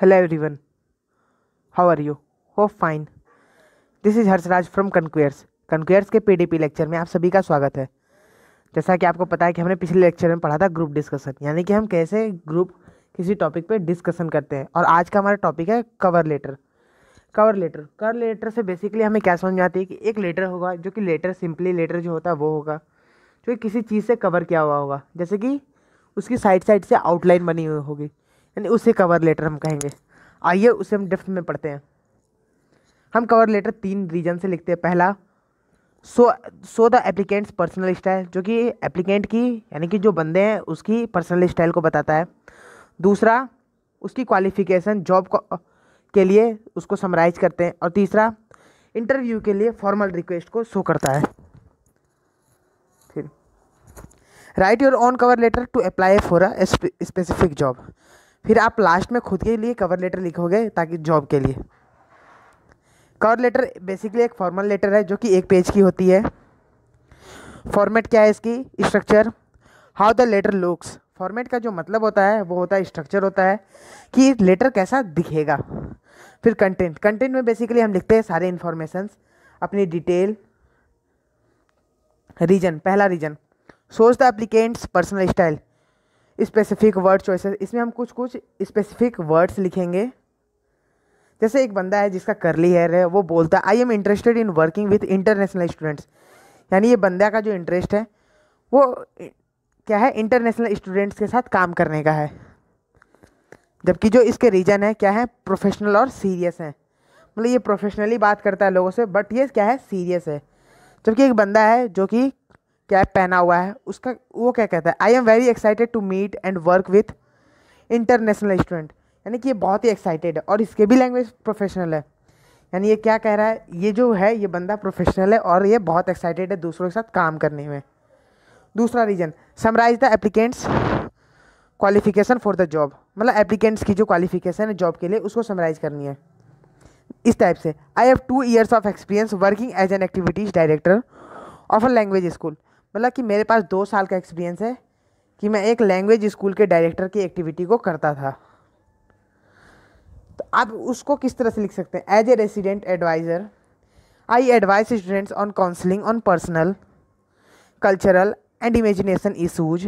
Hello everyone, how are you? Hope fine. This is Harshraj from Conquerors. Conquerors के PDP lecture में आप सभी का स्वागत है। जैसा कि आपको पता है कि हमने पिछले लेक्चर में पढ़ा था ग्रुप डिस्कशन, यानी कि हम कैसे ग्रुप किसी टॉपिक पे डिस्कशन करते हैं। और आज का हमारा टॉपिक है कवर लेटर। कवर लेटर से बेसिकली हमें क्या समझ में आती है कि एक लेटर होगा, जो कि लेटर सिंपली लेटर जो होता है वो होगा जो कि किसी चीज़ से कवर किया हुआ होगा, जैसे कि उसकी साइड साइड से आउटलाइन बनी हुई होगी, यानी उसे कवर लेटर हम कहेंगे। आइए उसे हम डेप्थ में पढ़ते हैं। हम कवर लेटर 3 रीजन से लिखते हैं। पहला, so the applicant's personal style, जो कि एप्लीकेंट की यानी कि जो बंदे हैं उसकी पर्सनल स्टाइल को बताता है। दूसरा, उसकी क्वालिफिकेशन जॉब के लिए उसको समराइज करते हैं। और तीसरा, इंटरव्यू के लिए फॉर्मल रिक्वेस्ट को शो करता है। फिर write your own cover letter to apply for a specific job. फिर आप लास्ट में खुद के लिए कवर लेटर लिखोगे ताकि जॉब के लिए। कवर लेटर बेसिकली एक फॉर्मल लेटर है जो कि 1 पेज की होती है। फॉर्मेट क्या है इसकी? Structure, how the letter looks. Format का जो मतलब होता है वो होता है स्ट्रक्चर होता है कि लेटर कैसा दिखेगा। फिर कंटेंट में बेसिकली हम लिखते हैं सारे इन्फॉर्मेशंस, अपनी डिटेल। रीजन, पहला reason shows the applicant's personal style, specific word choices. इसमें हम कुछ स्पेसिफिक वर्ड्स लिखेंगे। जैसे एक बंदा है जिसका कर्ली हेयर है, वो बोलता है I am interested in working with international students, यानी ये बंदा का जो इंटरेस्ट है वो क्या है? इंटरनेशनल स्टूडेंट्स के साथ काम करने का है। जबकि जो इसके रीजन है क्या है? प्रोफेशनल और सीरियस है। मतलब ये प्रोफेशनली बात करता है लोगों से, बट ये क्या है? सीरियस है। जबकि एक बंदा है जो कि कैप पहना हुआ है, उसका वो क्या कहता है? I am very excited to meet and work with international student, यानी कि ये बहुत ही एक्साइटेड है और इसके भी लैंग्वेज प्रोफेशनल है। यानी ये क्या कह रहा है? ये जो है ये बंदा प्रोफेशनल है और ये बहुत एक्साइटेड है दूसरों के साथ काम करने में। दूसरा reason, summarise the applicant's qualification for the job. मतलब एप्लीकेंट्स की जो क्वालिफिकेशन है जॉब के लिए उसको समराइज करनी है इस टाइप से। I have 2 years of experience working as an activities director of a language school. मतलब कि मेरे पास 2 साल का एक्सपीरियंस है कि मैं एक लैंग्वेज स्कूल के डायरेक्टर की एक्टिविटी को करता था। तो आप उसको किस तरह से लिख सकते हैं? As a resident adviser I advise students on counselling on personal, cultural and imagination issues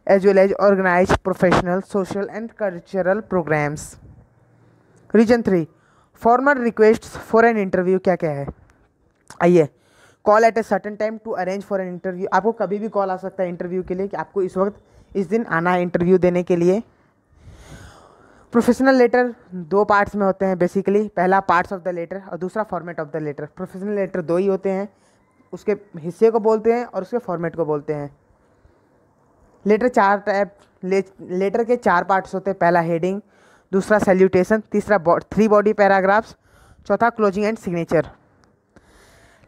as well as organise professional, social and cultural programmes. Reason 3, formal request for an interview. क्या क्या है? आइए, call at a certain time to arrange for an interview. आपको कभी भी call आ सकता है interview के लिए कि आपको इस वक्त इस दिन आना है इंटरव्यू देने के लिए। प्रोफेशनल लेटर 2 पार्ट्स में होते हैं बेसिकली। पहला पार्ट्स ऑफ द लेटर और दूसरा format of the letter. Professional letter 2 ही होते हैं, उसके हिस्से को बोलते हैं और उसके फॉर्मेट को बोलते हैं। लेटर 4 टाइप लेटर के 4 पार्ट्स होते हैं। पहला हेडिंग, दूसरा सैल्यूटेशन, तीसरा 3 बॉडी पैराग्राफ्स, चौथा क्लोजिंग एंड सिग्नेचर।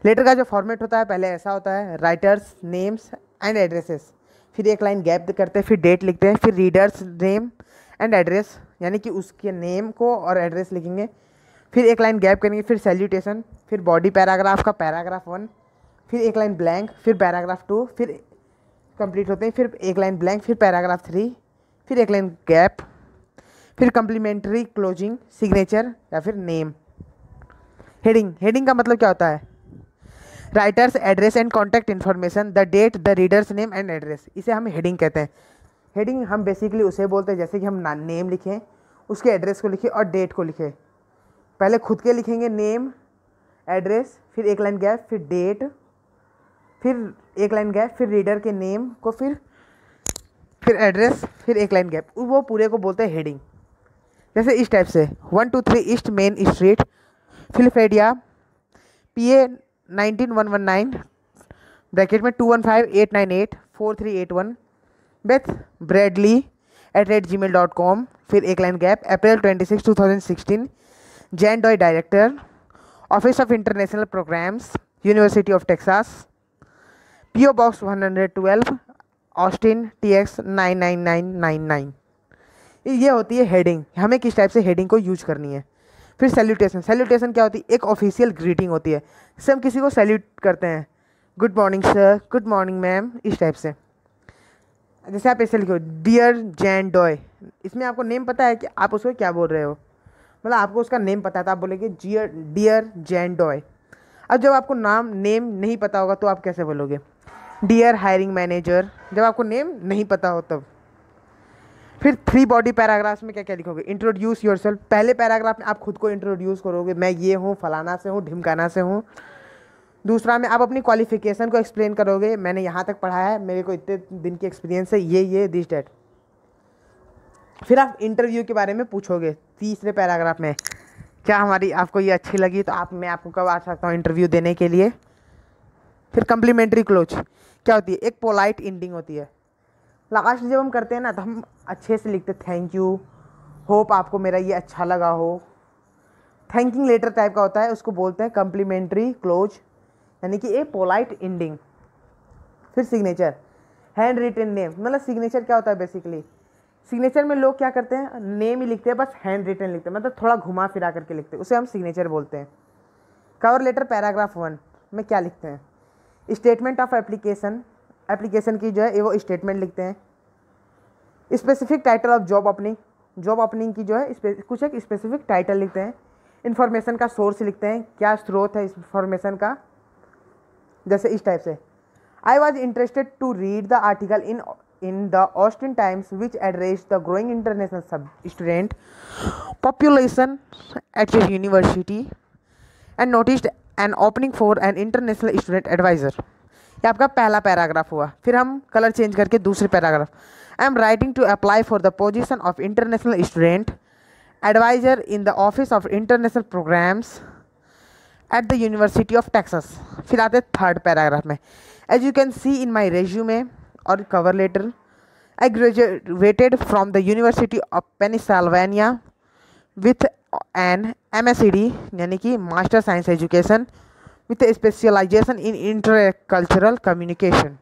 लेटर का जो फॉर्मेट होता है पहले ऐसा होता है, राइटर्स नेम्स एंड एड्रेसेस, फिर एक लाइन गैप करते हैं, फिर डेट लिखते हैं, फिर रीडर्स नेम एंड एड्रेस, यानी कि उसके नेम को और एड्रेस लिखेंगे, फिर एक लाइन गैप करेंगे, फिर सैल्यूटेशन, फिर बॉडी पैराग्राफ का पैराग्राफ 1, फिर एक लाइन ब्लैंक, फिर पैराग्राफ 2, फिर कंप्लीट होते हैं, फिर एक लाइन ब्लैंक, फिर पैराग्राफ 3, फिर एक लाइन गैप, फिर कंप्लीमेंट्री, क्लोजिंग, सिग्नेचर या फिर नेम। हेडिंग का मतलब क्या होता है? Writer's address and contact information, the date, the reader's name and address, इसे हम हेडिंग कहते हैं। हेडिंग हम बेसिकली उसे बोलते हैं जैसे कि हम नेम लिखें, उसके एड्रेस को लिखें और डेट को लिखें। पहले खुद के लिखेंगे नेम, एड्रेस, फिर एक लाइन गैप, फिर डेट, फिर एक लाइन गैप, फिर रीडर के नेम को, फिर एड्रेस, फिर एक लाइन गैप। वो पूरे को बोलते हैं हेडिंग। जैसे इस टाइप से 123 East Main Street, Philadelphia, PA 19119, bracket में 215-898-4381, बेथ ब्रैडली @gmail.com, फिर एक line gap, April 26, 2016, Jane Doe director, office of international programmes, university of Texas, PO box 112, Austin TX 99999। ये होती है हेडिंग। हमें किस टाइप से हेडिंग को यूज करनी है। फिर सैल्यूटेशन क्या होती है? एक ऑफिशियल ग्रीटिंग होती है, इससे हम किसी को सैल्यूट करते हैं, good morning sir, good morning ma'am, इस टाइप से। जैसे आप ऐसे लिखो डियर जैन डॉय, इसमें आपको नेम पता है कि आप उसको क्या बोल रहे हो। मतलब आपको उसका नेम पता है तो आप बोलेंगे डियर जैन डॉय। अब जब आपको नेम नहीं पता होगा तो आप कैसे बोलोगे? डियर हायरिंग मैनेजर, जब आपको नेम नहीं पता हो तब। फिर 3 बॉडी पैराग्राफ्स में क्या क्या लिखोगे? इंट्रोड्यूस योरसेल्फ, पहले पैराग्राफ में आप खुद को इंट्रोड्यूस करोगे, मैं ये हूँ, फलाना से हूँ, ढिमकाना से हूँ। दूसरा में आप अपनी क्वालिफिकेशन को एक्सप्लेन करोगे, मैंने यहाँ तक पढ़ा है, मेरे को इतने दिन की एक्सपीरियंस है, ये दिस डैट। फिर आप इंटरव्यू के बारे में पूछोगे तीसरे पैराग्राफ में, क्या हमारी आपको ये अच्छी लगी तो मैं आपको कब आ सकता हूँ इंटरव्यू देने के लिए। फिर कम्प्लीमेंट्री क्लोज क्या होती है? एक पोलाइट एंडिंग होती है। लास्ट जब हम करते हैं ना तो हम अच्छे से लिखते थैंक यू, होप आपको मेरा ये अच्छा लगा हो। थैंकिंग लेटर टाइप का होता है, उसको बोलते हैं कम्प्लीमेंट्री क्लोज, यानी कि ए पोलाइट एंडिंग। फिर सिग्नेचर, हैंड रिटन नेम, मतलब सिग्नेचर क्या होता है बेसिकली? सिग्नेचर में लोग क्या करते हैं, नेम ही लिखते हैं, बस हैंड रिटन लिखते हैं, मतलब थोड़ा घुमा फिरा करके लिखते हैं, उसे हम सिग्नेचर बोलते हैं। कवर लेटर पैराग्राफ 1 में क्या लिखते हैं? स्टेटमेंट ऑफ एप्लीकेशन, एप्लीकेशन की जो है वो स्टेटमेंट लिखते हैं। Specific title of job opening, job opening की जो है कुछ एक स्पेसिफिक टाइटल लिखते हैं। इन्फॉर्मेशन का सोर्स लिखते हैं, क्या स्रोत है इन्फॉर्मेशन का, जैसे इस टाइप से, I was interested to read the article in the Austin Times which addressed the growing international student population at your university and noticed an opening for an international student advisor। ये आपका पहला paragraph हुआ। फिर हम colour change करके दूसरे paragraph, I am writing to apply for the position of international student advisor in the office of international programmes at the university of Texas. फिर आते थर्ड पैराग्राफ में, as you can see in my resume और cover letter, I graduated from the university of Pennsylvania with an MSc यानी कि master science education with specialisation in intercultural communication.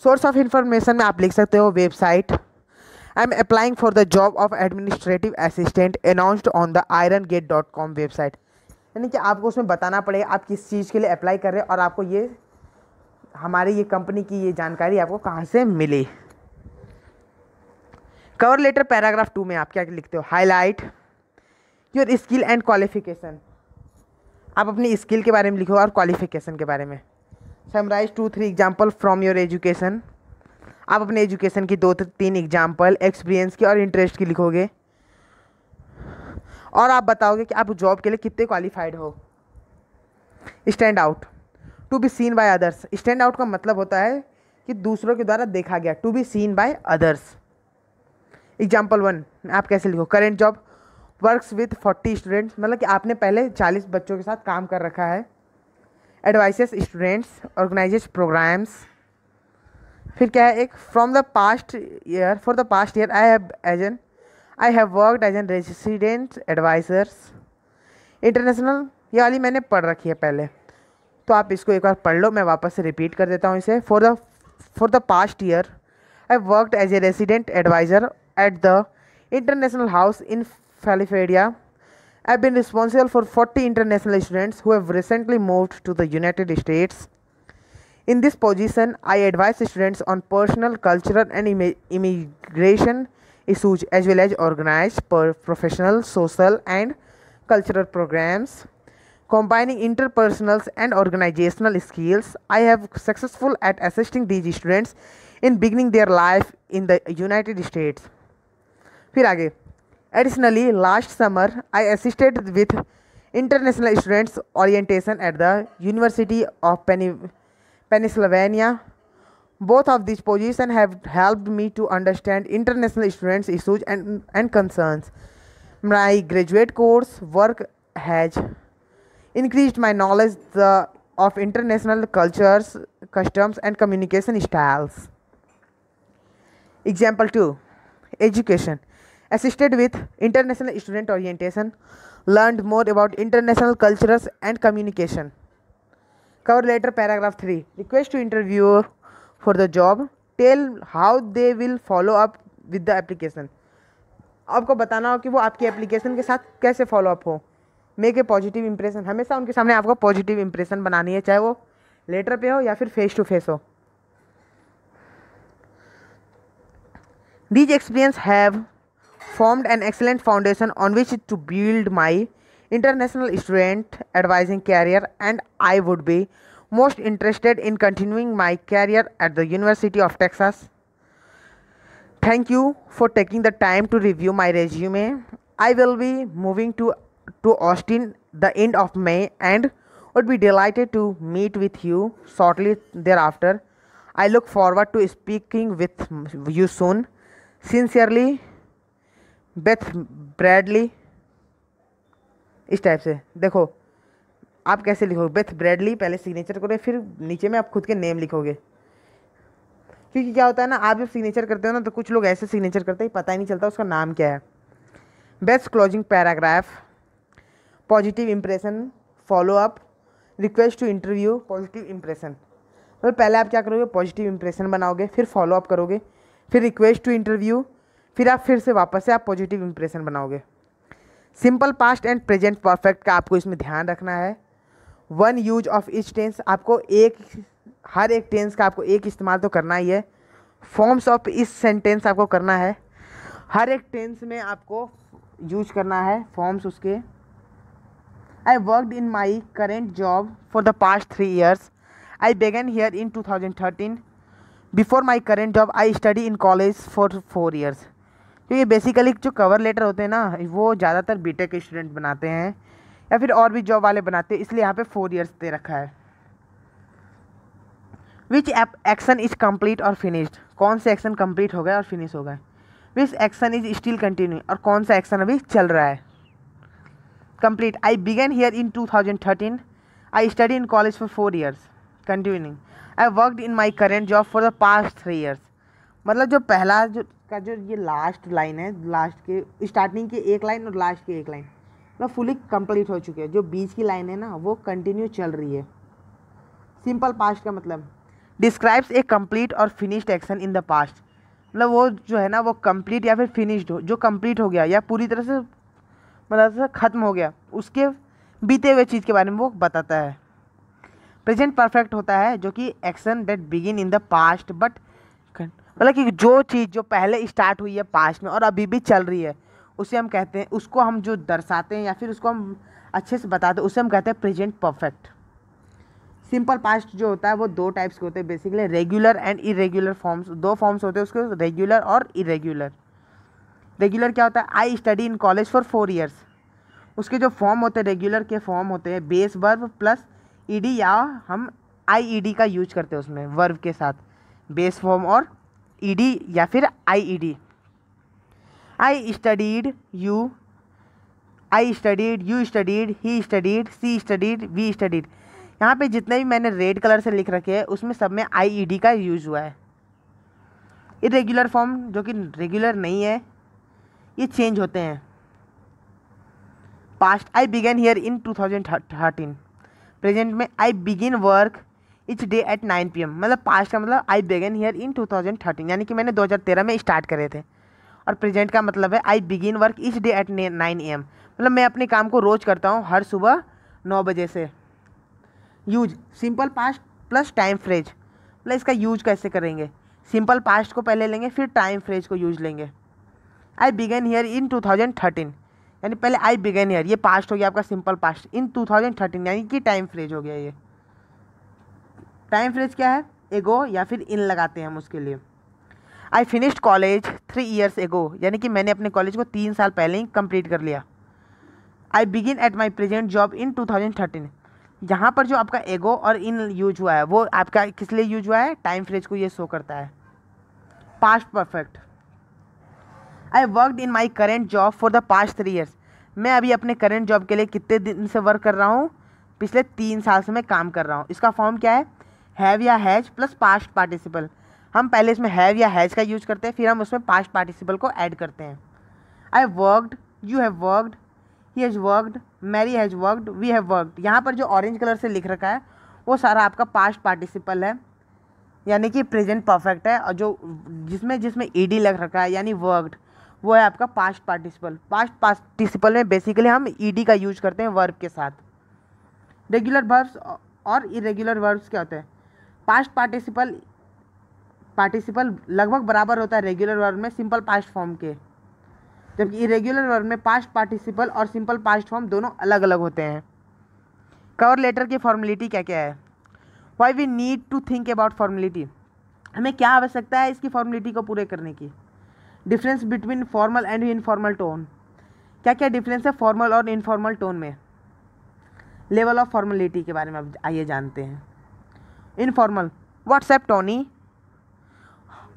Source of information में आप लिख सकते हो website, I am applying for the job of administrative assistant announced on the irongate.com website, यानी कि आपको उसमें बताना पड़ेगा आप किस चीज़ के लिए अप्लाई कर रहे हैं और आपको ये हमारी ये कंपनी की ये जानकारी आपको कहाँ से मिली। कवर लेटर पैराग्राफ 2 में आप क्या लिखते हो? Highlight your skill and qualification, आप अपनी स्किल के बारे में लिखो और क्वालिफिकेशन के बारे में। Summarise 2-3 example from your education, आप अपने एजुकेशन की 2-3 एग्जाम्पल एक्सपीरियंस की और इंटरेस्ट की लिखोगे और आप बताओगे कि आप जॉब के लिए कितने क्वालिफाइड हो। Stand out, to be seen by others, stand out का मतलब होता है कि दूसरों के द्वारा देखा गया, to be seen by others. Example 1 आप कैसे लिखो? Current job works with 40 students, मतलब कि आपने पहले 40 बच्चों के साथ काम कर रखा है। Advises students, organises programmes. फिर क्या है एक, from the past year, for the past year I have worked as an resident advisers international, ये वाली मैंने पढ़ रखी है पहले, तो आप इसको एक बार पढ़ लो, मैं वापस से रिपीट कर देता हूँ इसे। For the past year I worked as a resident adviser at the International House in Philadelphia. I've been responsible for 40 international students who have recently moved to the United States. In this position, I advise students on personal, cultural, and immigration issues as well as organize professional, social, and cultural programs. Combining interpersonal and organizational skills, I have successful at assisting these students in beginning their life in the United States. फिर आगे, additionally, last summer I assisted with international students orientation at the University of Pennsylvania. Both of these positions have helped me to understand international students' issues and concerns. My graduate course work has increased my knowledge of international cultures, customs, and communication styles. Example 2. Education. Assisted with international student orientation, learned more about international cultures and communication. Cover letter paragraph 3. Request to interviewer for the job. Tell how they will follow up with the application. आपको बताना हो कि वो आपकी application के साथ कैसे follow up हो। मेक ए पॉजिटिव इंप्रेशन, हमेशा उनके सामने आपको पॉजिटिव इंप्रेशन बनानी है, चाहे वो लेटर पे हो या फिर फेस टू फेस हो। These experience have formed an excellent foundation on which to build my international student advising career, and I would be most interested in continuing my career at the University of Texas. Thank you for taking the time to review my resume. I will be moving to Austin the end of May and would be delighted to meet with you shortly thereafter. I look forward to speaking with you soon. Sincerely, Beth Bradley. इस type से देखो आप कैसे लिखोगे, Beth Bradley पहले signature करोगे, फिर नीचे में आप खुद के नेम लिखोगे। क्योंकि क्या होता है ना, आप जब सिग्नेचर करते हो ना तो कुछ लोग ऐसे सिग्नेचर करते हैं पता ही नहीं चलता उसका नाम क्या है। Best closing paragraph, positive impression, follow up, request to interview, positive impression. मतलब पहले आप क्या करोगे, पॉजिटिव इंप्रेशन बनाओगे, फिर फॉलो अप करोगे, फिर रिक्वेस्ट टू इंटरव्यू, फिर आप फिर से वापस से आप पॉजिटिव इंप्रेशन बनाओगे। Simple past and present perfect का आपको इसमें ध्यान रखना है। One use of each tense, आपको हर एक टेंस का आपको एक इस्तेमाल तो करना ही है। फॉर्म्स ऑफ इस सेंटेंस आपको करना है, हर एक टेंस में आपको यूज करना है फॉर्म्स उसके। आई worked in my current job for the past 3 years. आई बेगन here in 2013. Before my current job I study in college for 4 years. तो ये बेसिकली जो कवर लेटर होते हैं ना वो ज़्यादातर बीटेक के स्टूडेंट बनाते हैं या फिर और भी जॉब वाले बनाते हैं, इसलिए यहाँ पे 4 years दे रखा है। विच एक्शन इज कम्प्लीट और फिनिश्ड, कौन से एक्शन कम्प्लीट हो गए और फिनिश हो गए। Which action is still continue, और कौन सा एक्शन अभी चल रहा है। Complete, I began here in 2013. I study in college for 4 years. Continuing, I worked in my current job for the past 3 years. मतलब जो पहला जो ये लास्ट लाइन है, लास्ट के स्टार्टिंग की एक लाइन और लास्ट की एक लाइन मतलब फुली कंप्लीट हो चुकी है। जो बीच की लाइन है ना वो कंटिन्यू चल रही है। सिंपल पास्ट का मतलब डिस्क्राइब्स ए कंप्लीट और finished action in the past, मतलब वो जो है ना वो कंप्लीट या फिर फिनिश्ड हो, जो कंप्लीट हो गया या पूरी तरह से मतलब ख़त्म हो गया उसके बीते हुए चीज़ के बारे में वो बताता है। प्रेजेंट परफेक्ट होता है जो कि action that begin in the past but, मतलब कि जो चीज़ जो पहले स्टार्ट हुई है पास्ट में और अभी भी चल रही है उसे हम कहते हैं, उसको हम जो दर्शाते हैं या फिर उसको हम अच्छे से बताते हैं उसे हम कहते हैं प्रेजेंट परफेक्ट। सिंपल पास्ट जो होता है वो 2 टाइप्स के होते हैं basically, regular and irregular forms. 2 forms होते हैं उसके, रेगुलर और इरेगुलर। रेगुलर क्या होता है, आई study in college for 4 years। उसके जो फॉर्म होते हैं रेगुलर के फॉर्म होते हैं बेस वर्ब प्लस ईडी, या हम आईईडी का यूज करते हैं उसमें वर्ब के साथ, बेस फॉर्म और ईडी या फिर IED. I studied, you, I studied, you studied, he studied, she studied, we studied. यहाँ पे जितने भी मैंने रेड कलर से लिख रखे हैं उसमें सब में आईईडी का यूज हुआ है। इरेगुलर फॉर्म जो कि रेगुलर नहीं है ये चेंज होते हैं। Past, I began here in 2013। Present में I begin work each day at 9 PM। मतलब पास्ट का मतलब आई बिगन हियर इन 2013 यानी कि मैंने 2013 में स्टार्ट करे थे, और प्रेजेंट का मतलब है आई begin work each day at 9 AM। मतलब मैं अपने काम को रोज़ करता हूँ हर सुबह 9 बजे से। Use, simple past plus time phrase. मतलब इसका यूज कैसे करेंगे, सिंपल पास्ट को पहले लेंगे फिर टाइम फ्रेज को यूज लेंगे। आई बिगन हियर इन 2013 यानी पहले आई बिगन हियर, ये पास्ट हो गया आपका सिंपल पास्ट, इन 2013 यानी कि टाइम फ्रेज हो गया। ये टाइम फ्रेज क्या है, एगो या फिर इन लगाते हैं हम उसके लिए। आई फिनिश्ड कॉलेज 3 years एगो, यानी कि मैंने अपने कॉलेज को 3 साल पहले ही कंप्लीट कर लिया। I begin at my present job in 2013। यहाँ पर जो आपका एगो और इन यूज हुआ है वो आपका किस लिए यूज हुआ है, टाइम फ्रेज को ये शो करता है। Past perfect, I worked in my current job for the past 3 years। मैं अभी अपने करेंट जॉब के लिए कितने दिन से वर्क कर रहा हूँ, पिछले 3 साल से मैं काम कर रहा हूँ। इसका फॉर्म क्या है, हैव या हैज प्लस पास्ट पार्टिसिपल। हम पहले इसमें हैव या हैज का यूज करते हैं फिर हम उसमें पास्ट पार्टिसिपल को ऐड करते हैं। I worked, you have worked, he has worked, Mary has worked, we have worked. यहाँ पर जो ऑरेंज कलर से लिख रखा है वो सारा आपका पास्ट पार्टिसिपल है यानी कि प्रेजेंट परफेक्ट है, और जो जिसमें ईडी लग रखा है यानी वर्कड वो है आपका पास्ट पार्टिसिपल। पास्ट पार्टिसिपल में बेसिकली हम ईडी का यूज करते हैं वर्ब के साथ। रेगुलर वर्ब्स और इरेगुलर वर्ब्स क्या होते हैं, पास्ट पार्टिसिपल लगभग बराबर होता है रेगुलर वर्ब में सिंपल पास्ट फॉर्म के। जबकि इरेगुलर वर्ब में पास्ट पार्टिसिपल और सिंपल पास्ट फॉर्म दोनों अलग अलग होते हैं। कवर लेटर की फॉर्मेलिटी क्या क्या है? Why we need to think about formality, हमें क्या आवश्यकता है इसकी फॉर्मेलिटी को पूरे करने की। Difference between formal and informal tone, क्या क्या डिफरेंस है फॉर्मल और इनफॉर्मल टोन में। लेवल ऑफ फॉर्मेलिटी के बारे में अब आइए जानते हैं। Informal, WhatsApp Tony,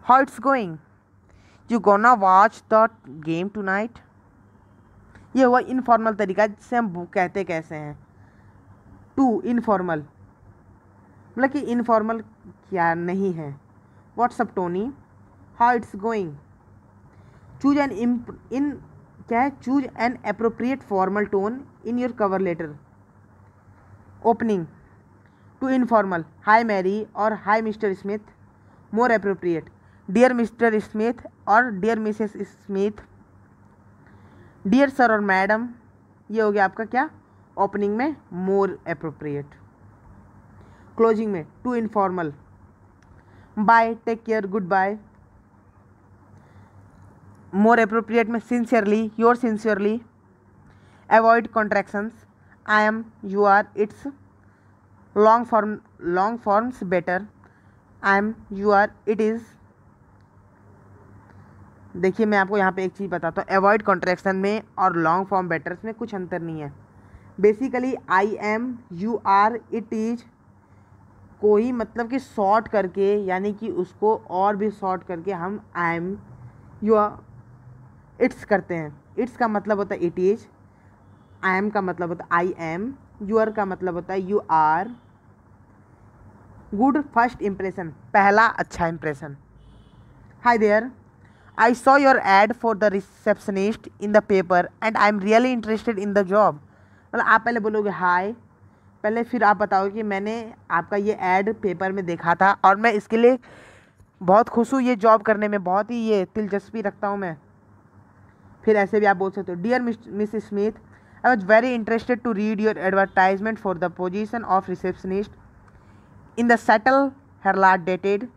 how it's going, you gonna watch the game tonight. ये हुआ इनफॉर्मल तरीका जिससे हम कहते कैसे हैं। टू इनफॉर्मल, मतलब कि इनफॉर्मल क्या नहीं है। What's up Tony, how it's going. Choose an इन क्या है, choose an appropriate formal tone in your cover letter. Opening, too informal, hi Mary और hi Mr Smith, more appropriate, dear Mr Smith और dear Mrs Smith, dear sir और madam. ये हो गया आपका क्या, ओपनिंग में मोर अप्रोप्रिएट। क्लोजिंग में too informal, bye, take care, goodbye. More appropriate में sincerely, your sincerely. Avoid contractions, I am, you are, it's. Long forms better, I am, you are, it is. देखिए मैं आपको यहाँ पे एक चीज़ बताता हूँ, अवॉइड कॉन्ट्रैक्शन में और लॉन्ग फॉर्म बेटर्स में कुछ अंतर नहीं है। Basically I am, you are, it is को ही मतलब कि शॉर्ट करके, यानी कि उसको और भी शॉर्ट करके हम I am, you are, it's करते हैं। इट्स का मतलब होता है इट इज़, आई एम का मतलब होता है आई एम, यू आर का मतलब होता है you are. Good first impression, पहला अच्छा impression. Hi there, I saw your ad for the receptionist in the paper and I am really interested in the job. मतलब आप पहले बोलोगे हाय पहले, फिर आप बताओगे कि मैंने आपका ये ऐड पेपर में देखा था और मैं इसके लिए बहुत खुश हूँ, ये जॉब करने में बहुत ही ये दिलचस्पी रखता हूँ मैं। फिर ऐसे भी आप बोल सकते हो, dear Miss Smith, I was very interested to read your advertisement for the position of receptionist in the Seattle Herald dated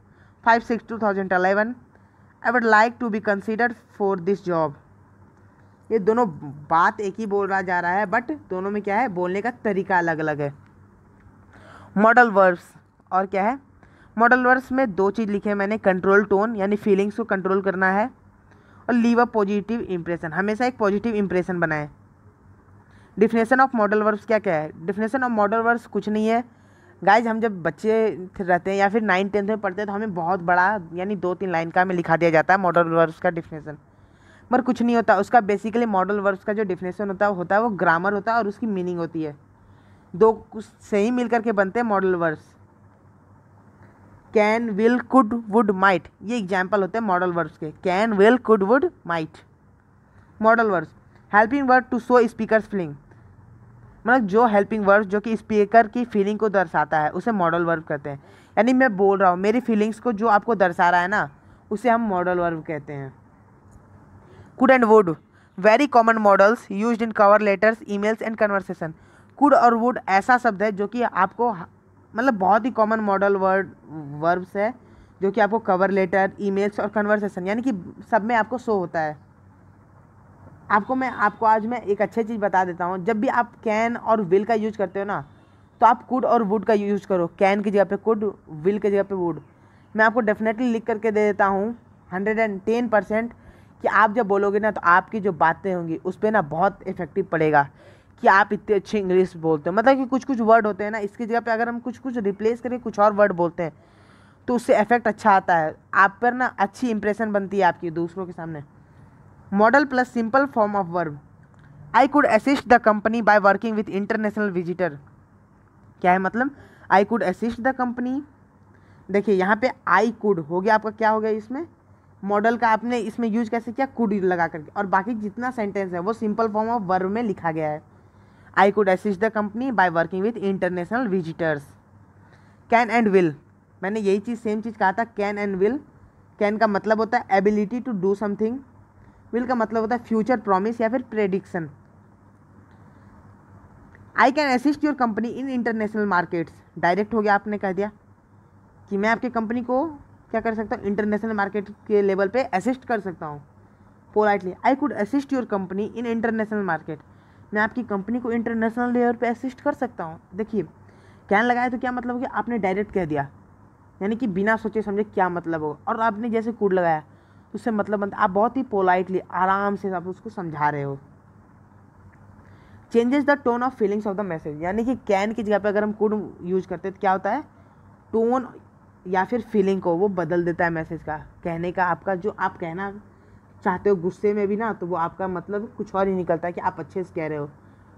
5/6/2011। I would like to be considered for this job. ये दोनों बात एक ही बोल रहा जा रहा है, बट दोनों में क्या है, बोलने का तरीका अलग अलग है। मॉडल वर्ब्स और क्या है, मॉडल वर्ब्स में दो चीज़ लिखे हैं मैंने, कंट्रोल टोन यानी फीलिंग्स को कंट्रोल करना है, और लीव अ पॉजिटिव इंप्रेशन, हमेशा एक पॉजिटिव इंप्रेशन बनाए। डिफिनेशन ऑफ मॉडल वर्ब्स क्या क्या है? डिफिनेशन ऑफ मॉडल वर्ब्स कुछ नहीं है गाइज, हम जब बच्चे रहते हैं या फिर 9th-10th में पढ़ते हैं तो हमें बहुत बड़ा यानी 2-3 लाइन का हमें लिखा दिया जाता है मॉडल वर्ब्स का डिफिनेशन, पर कुछ नहीं होता उसका। बेसिकली मॉडल वर्ब्स का जो डिफिनेशन होता है वो ग्रामर होता है और उसकी मीनिंग होती है, दो कुछ से ही मिल करके बनते हैं modal verbs. Can, will, could, would, might, ये एग्जाम्पल होते हैं मॉडल वर्ब्स के। Can, will, could, would, might modal verbs. Helping word to show speaker's feeling, मतलब जो हेल्पिंग वर्ड जो कि स्पीकर की फीलिंग को दर्शाता है उसे मॉडल वर्ब कहते हैं। यानी मैं बोल रहा हूँ मेरी फीलिंग्स को जो आपको दर्शा रहा है ना, उसे हम मॉडल वर्ब कहते हैं। Could and would, very common models used in cover letters, emails and conversation. Could और वुड ऐसा शब्द है जो कि आपको मतलब बहुत ही कॉमन मॉडल वर्ब्स है जो कि आपको कवर लेटर, ईमेल्स और कन्वर्सेशन यानी कि सब में आपको शो होता है। आपको आज मैं एक अच्छी चीज़ बता देता हूँ, जब भी आप कैन और विल का यूज करते हो ना, तो आप कुड और वुड का यूज़ करो। कैन की जगह पे कुड, विल की जगह पे वुड। मैं आपको डेफिनेटली लिख करके दे देता हूँ 110% कि आप जब बोलोगे ना तो आपकी जो बातें होंगी उस पर ना बहुत इफेक्टिव पड़ेगा कि आप इतने अच्छे इंग्लिश बोलते हो। मतलब कि कुछ कुछ वर्ड होते हैं ना, इसकी जगह पे अगर हम कुछ कुछ रिप्लेस करके कुछ और वर्ड बोलते हैं तो उससे इफेक्ट अच्छा आता है, आप पर ना अच्छी इंप्रेशन बनती है आपकी दूसरों के सामने। Model plus simple form of verb, I could assist the company by working with international visitor. क्या है मतलब, I could assist the company. देखिए यहाँ पे आई कुड हो गया आपका, क्या हो गया इसमें मॉडल का आपने इसमें यूज कैसे किया, कुड लगा करके, और बाकी जितना सेंटेंस है वो सिंपल फॉर्म ऑफ वर्ब में लिखा गया है। I could assist the company by working with international visitors. Can and will, मैंने यही चीज़ सेम चीज़ कहा था, कैन एंड विल। कैन का मतलब होता है ability to do something, will का मतलब होता है फ्यूचर प्रॉमिस या फिर prediction. I can assist your company in international markets, direct हो गया, आपने कह दिया कि मैं आपकी कंपनी को क्या कर सकता हूँ, इंटरनेशनल मार्केट के लेवल पे असिस्ट कर सकता हूँ। Politely, I could assist your company in international market, मैं आपकी कंपनी को इंटरनेशनल लेवल पे असिस्ट कर सकता हूँ। देखिए कैन लगाया तो क्या मतलब हो गया, आपने डायरेक्ट कह दिया, यानी कि बिना सोचे समझे क्या मतलब होगा, और आपने जैसे कुड लगाया तो उससे मतलब बनता, आप बहुत ही पोलाइटली आराम से आप उसको समझा रहे हो। Changes the tone of feelings of the message, यानी कि कैन की जगह पे अगर हम कुड यूज करते हैं तो क्या होता है, टोन या फिर फीलिंग को वो बदल देता है मैसेज का, कहने का, आपका जो आप कहना चाहते हो गुस्से में भी ना, तो वो आपका मतलब कुछ और ही निकलता है कि आप अच्छे से कह रहे हो।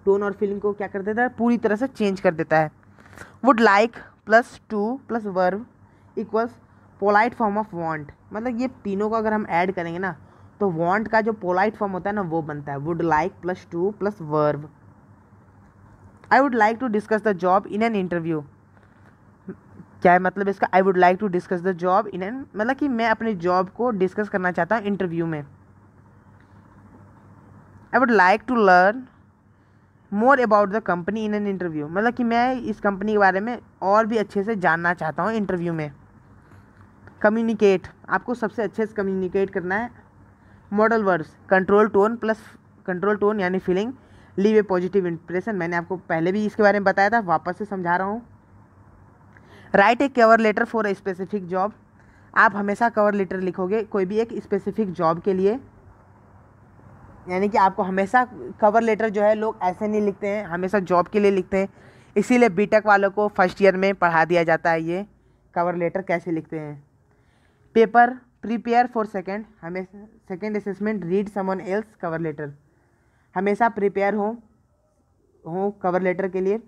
टोन और फीलिंग को क्या कर देता है, पूरी तरह से चेंज कर देता है। Would like plus to plus verb equals polite form of want, मतलब ये तीनों को अगर हम ऐड करेंगे ना तो वांट का जो पोलाइट फॉर्म होता है ना वो बनता है would like plus to plus verb. I would like to discuss the job in an interview, क्या है मतलब इसका, I would like to discuss the job in an, मतलब कि मैं अपने जॉब को डिस्कस करना चाहता हूँ इंटरव्यू में। I would like to learn more about the company in an interview, मतलब कि मैं इस कंपनी के बारे में और भी अच्छे से जानना चाहता हूँ इंटरव्यू में। कम्युनिकेट, आपको सबसे अच्छे से कम्युनिकेट करना है। Model words, control tone plus control tone यानी फीलिंग, लीव ए पॉजिटिव इंप्रेशन, मैंने आपको पहले भी इसके बारे में बताया था, वापस से समझा रहा हूँ। Write a cover letter for a specific job, आप हमेशा कवर लेटर लिखोगे कोई भी एक स्पेसिफिक जॉब के लिए, यानी कि आपको हमेशा कवर लेटर जो है लोग ऐसे नहीं लिखते हैं, हमेशा जॉब के लिए लिखते हैं, इसीलिए बीटेक वालों को फर्स्ट ईयर में पढ़ा दिया जाता है ये कवर लेटर कैसे लिखते हैं। पेपर प्रिपेयर फॉर सेकेंड, हमेशा second assessment read someone else cover letter, हमेशा प्रिपेयर हो कवर लेटर के लिए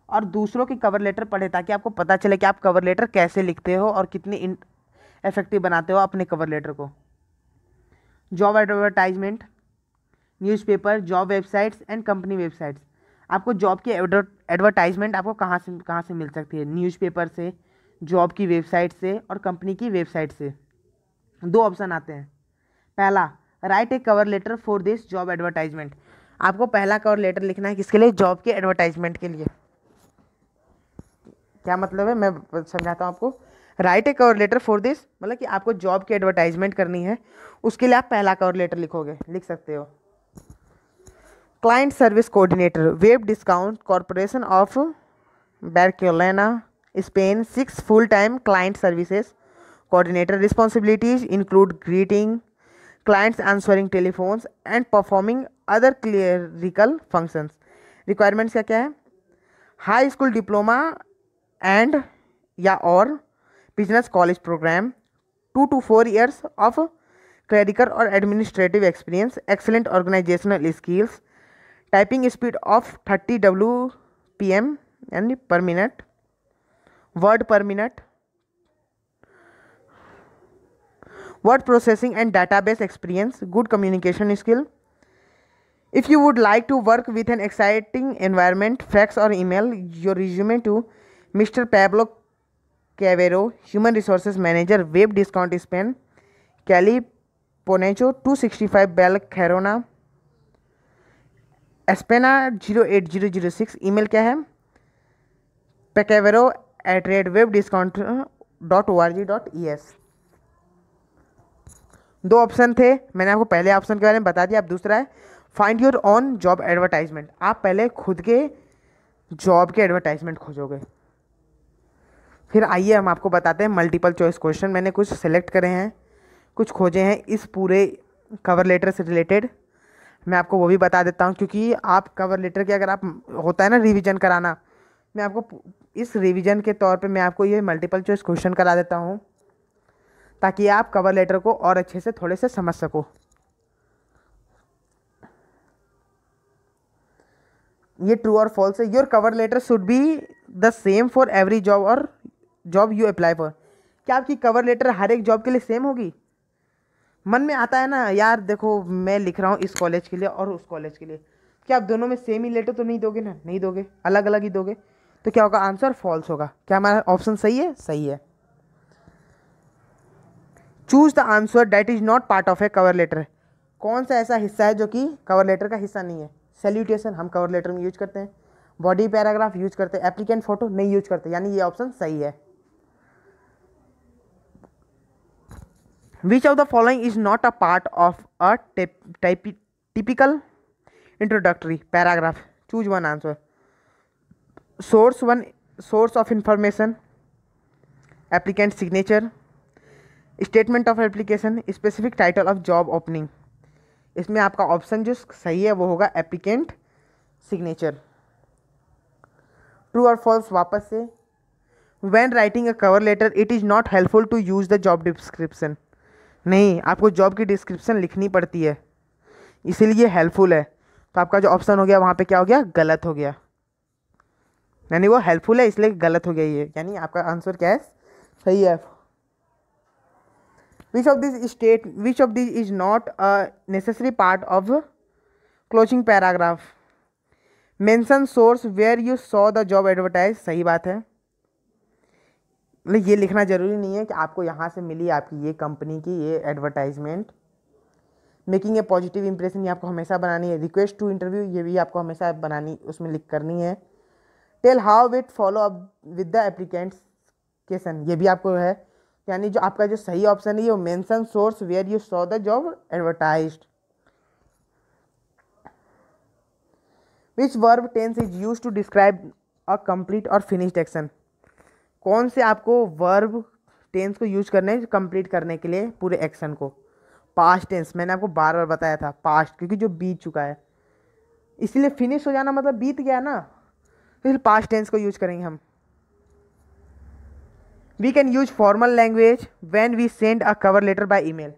और दूसरों की कवर लेटर पढ़े ताकि आपको पता चले कि आप कवर लेटर कैसे लिखते हो और कितनी इफेक्टिव बनाते हो अपने कवर लेटर को। Job advertisement, newspaper, job websites and company websites, आपको जॉब की एडवर्टाइजमेंट आपको कहाँ से मिल सकती है, न्यूज़पेपर से, जॉब की वेबसाइट से और कंपनी की वेबसाइट से। दो ऑप्शन आते हैं, पहला write a cover letter for this job advertisement, आपको पहला कवर लेटर लिखना है किसके लिए, जॉब के एडवर्टाइजमेंट के लिए। क्या मतलब है, मैं समझाता हूँ आपको। Write a cover letter for this मतलब कि आपको जॉब की एडवर्टाइजमेंट करनी है, उसके लिए आप पहला कवर लेटर लिखोगे, लिख सकते हो। Client service coordinator, web discount corporation of Barcelona Spain, 6 full time client services coordinator, responsibilities include greeting clients, answering telephones and performing other clerical functions। Requirements क्या क्या है, हाई स्कूल डिप्लोमा एंड या और business college programme, 2 to 4 years of clerical और administrative experience, excellent organisational skills, typing speed of 30 WPM यानी per minute, word per minute, word processing and database experience, good communication skill। If you would like to work with an exciting environment, fax or email your resume to Mr. Pablo Cavero, Human Resources Manager, Web Discount Spain, Cali Ponecho, 265 Bell Carona, Espena 08006। Email क्या है, pacavero@webdiscount.org.es। दो option थे, मैंने आपको पहले option के बारे में बता दिया। अब दूसरा है find your own job advertisement, आप पहले खुद के जॉब के एडवर्टाइजमेंट खोजोगे। फिर आइए हम आपको बताते हैं मल्टीपल चॉइस क्वेश्चन, मैंने कुछ सेलेक्ट करे हैं, कुछ खोजे हैं इस पूरे कवर लेटर से रिलेटेड, मैं आपको वो भी बता देता हूँ, क्योंकि आप कवर लेटर के अगर आप होता है ना रिवीजन कराना, मैं आपको इस रिवीजन के तौर पे मैं आपको ये मल्टीपल चॉइस क्वेश्चन करा देता हूँ ताकि आप कवर लेटर को और अच्छे से थोड़े से समझ सको। ये ट्रू और फॉल्स है। Your cover letter should be the same for every job और जॉब यू अप्लाई फॉर, क्या आपकी कवर लेटर हर एक जॉब के लिए सेम होगी। मन में आता है ना यार देखो मैं लिख रहा हूँ इस कॉलेज के लिए और उस कॉलेज के लिए, क्या आप दोनों में सेम ही लेटर तो नहीं दोगे ना, नहीं दोगे, अलग अलग ही दोगे, तो क्या होगा, आंसर फॉल्स होगा। क्या हमारा ऑप्शन सही है, सही है। Choose the answer that is not part of a cover letter, कौन सा ऐसा हिस्सा है जो कि कवर लेटर का हिस्सा नहीं है। सैल्यूटेशन हम कवर लेटर में यूज करते हैं, बॉडी पैराग्राफ यूज करते हैं, एप्लीकेंट फोटो नहीं यूज करते, यानी ये ऑप्शन सही है। Which of the following is not a part of a typical introductory paragraph? Choose one answer. Source one, source of information, applicant signature, statement of application, specific title of job opening. इसमें आपका option जो सही है वो होगा applicant signature. True और false वापस से. When writing a cover letter it is not helpful to use the job description. नहीं, आपको जॉब की डिस्क्रिप्शन लिखनी पड़ती है, इसीलिए हेल्पफुल है. तो आपका जो ऑप्शन हो गया वहाँ पे क्या हो गया, गलत हो गया. यानी वो हेल्पफुल है इसलिए गलत हो गया ये, यानी आपका आंसर क्या है, सही है. Which of this is not a necessary part of closing paragraph? Mention source where you saw the job advertise. सही बात है, मतलब ये लिखना जरूरी नहीं है कि आपको यहाँ से मिली आपकी ये कंपनी की ये advertisement. Making a positive impression, ये आपको हमेशा बनानी है. रिक्वेस्ट टू इंटरव्यू, ये भी आपको हमेशा बनानी, उसमें लिख करनी है. Tell how it follow up with the applicants केसन, ये भी आपको है. यानी जो आपका जो सही ऑप्शन है वो mention source where you saw the job advertised. Which verb tense is use to describe a complete और फिनिश्ड एक्शन? कौन से आपको वर्ब टेंस को यूज करने हैं कंप्लीट करने के लिए पूरे एक्शन को? पास्ट टेंस, मैंने आपको बार बार बताया था पास्ट, क्योंकि जो बीत चुका है, इसीलिए फिनिश हो जाना मतलब बीत गया ना, फिर पास्ट टेंस को यूज करेंगे हम. We can use formal language when we send a cover letter by email.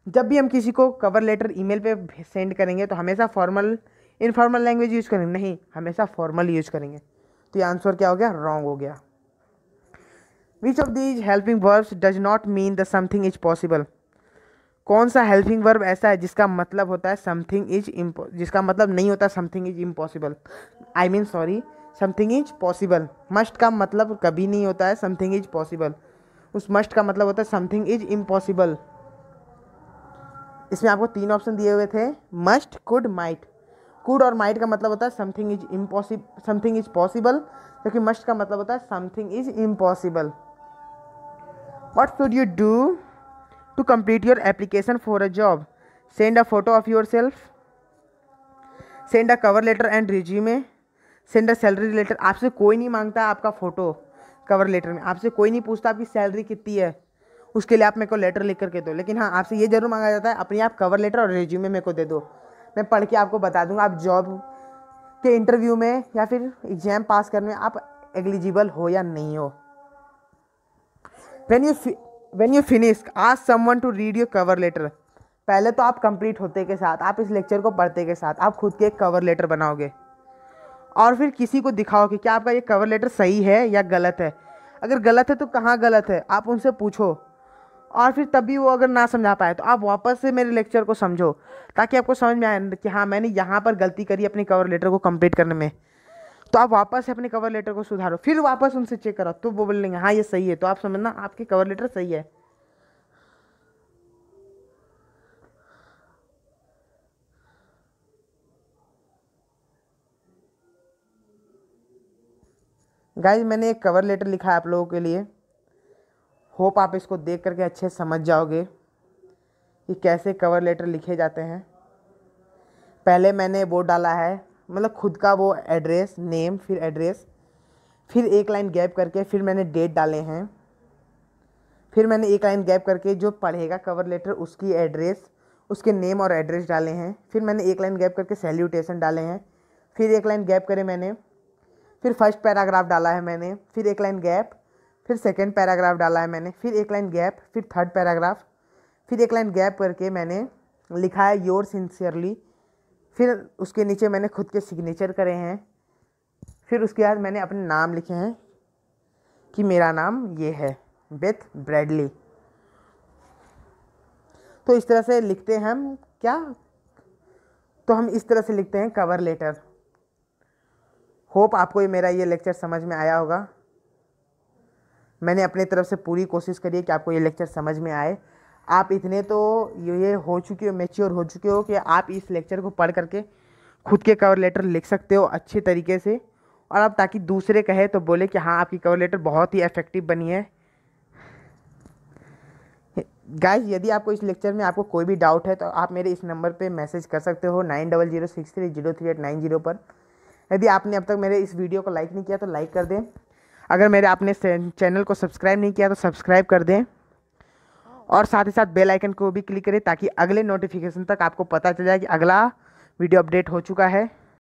जब भी हम किसी को कवर लेटर ईमेल पे सेंड करेंगे तो हमेशा फॉर्मल इनफॉर्मल लैंग्वेज यूज करेंगे? नहीं, हमेशा फॉर्मल यूज करेंगे. तो ये आंसर क्या हो गया, रॉन्ग हो गया. Which of these helping verbs does not mean the something is possible? कौन सा हेल्पिंग वर्ब ऐसा है जिसका मतलब होता है समथिंग इज जिसका मतलब नहीं होता something is impossible, I mean sorry, something is possible. Must का मतलब कभी नहीं होता है समथिंग इज पॉसिबल, उस मस्ट का मतलब होता है समथिंग इज इम्पॉसिबल. इसमें आपको 3 ऑप्शन दिए हुए थे, मस्ट, कुड, माइट. कुड और माइट का मतलब होता है something is impossible, something is possible, क्योंकि मस्ट का मतलब होता है something is impossible. What should you do to complete your application for a job? Send a photo of yourself, send a cover letter and resume, send a salary letter. आपसे कोई नहीं मांगता आपका फ़ोटो कवर लेटर में, आपसे कोई नहीं पूछता आपकी सैलरी कितनी है, उसके लिए आप मेरे को लेटर लिख करके दो. लेकिन हाँ, आपसे ये जरूर मांगा जाता है अपनी आप कवर लेटर और रिज्यूमे मेरे को दे दो, मैं पढ़ के आपको बता दूंगा आप जॉब के इंटरव्यू में या फिर एग्जाम पास करने में आप एलिजिबल हो या नहीं हो. When you finish, ask someone to read your cover letter. पहले तो आप कंप्लीट होते के साथ, आप इस लेक्चर को पढ़ते के साथ आप खुद के एक कवर लेटर बनाओगे और फिर किसी को दिखाओ कि क्या आपका ये कवर लेटर सही है या गलत है. अगर गलत है तो कहाँ गलत है आप उनसे पूछो, और फिर तभी वो अगर ना समझा पाए तो आप वापस से मेरे लेक्चर को समझो, ताकि आपको समझ में आए कि हाँ मैंने यहाँ पर गलती करी अपनी कवर लेटर को कंप्लीट करने में. तो आप वापस से अपने कवर लेटर को सुधारो, फिर वापस उनसे चेक करो, तो वो बोलेंगे हाँ ये सही है, तो आप समझना आपकी कवर लेटर सही है. गाइज मैंने एक कवर लेटर लिखा है आप लोगों के लिए, होप आप इसको देख करके अच्छे समझ जाओगे कि कैसे कवर लेटर लिखे जाते हैं. पहले मैंने वो डाला है, मतलब खुद का वो एड्रेस, नेम, फिर एड्रेस, फिर एक लाइन गैप करके फिर मैंने डेट डाले हैं, फिर मैंने एक लाइन गैप करके जो पढ़ेगा कवर लेटर उसकी एड्रेस, उसके नेम और एड्रेस डाले हैं, फिर मैंने एक लाइन गैप करके सैल्यूटेशन डाले हैं, फिर एक लाइन गैप करे मैंने, फिर फर्स्ट पैराग्राफ डाला है मैंने, फिर एक लाइन गैप, फिर सेकंड पैराग्राफ डाला है मैंने, फिर एक लाइन गैप, फिर थर्ड पैराग्राफ, फिर एक लाइन गैप करके मैंने लिखा है योर सिंसियरली, फिर उसके नीचे मैंने खुद के सिग्नेचर करे हैं, फिर उसके बाद मैंने अपने नाम लिखे हैं कि मेरा नाम ये है, बेथ ब्रैडली. तो इस तरह से लिखते हैं हम क्या, तो हम इस तरह से लिखते हैं कवर लेटर. होप आपको ये मेरा ये लेक्चर समझ में आया होगा. मैंने अपने तरफ से पूरी कोशिश करी है कि आपको ये लेक्चर समझ में आए. आप इतने तो ये हो चुके हो, मैच्योर हो चुके हो कि आप इस लेक्चर को पढ़ करके खुद के कवर लेटर लिख सकते हो अच्छे तरीके से, और अब ताकि दूसरे कहे तो बोले कि हाँ आपकी कवर लेटर बहुत ही इफेक्टिव बनी है. गाइस यदि आपको इस लेक्चर में आपको कोई भी डाउट है तो आप मेरे इस नंबर पे मैसेज कर सकते हो 9006303890 पर। यदि आपने अब तक मेरे इस वीडियो को लाइक नहीं किया तो लाइक कर दें। अगर मेरे आपने चैनल को सब्सक्राइब नहीं किया तो सब्सक्राइब कर दें, और साथ ही साथ बेल आइकन को भी क्लिक करें ताकि अगले नोटिफिकेशन तक आपको पता चल जाए कि अगला वीडियो अपडेट हो चुका है।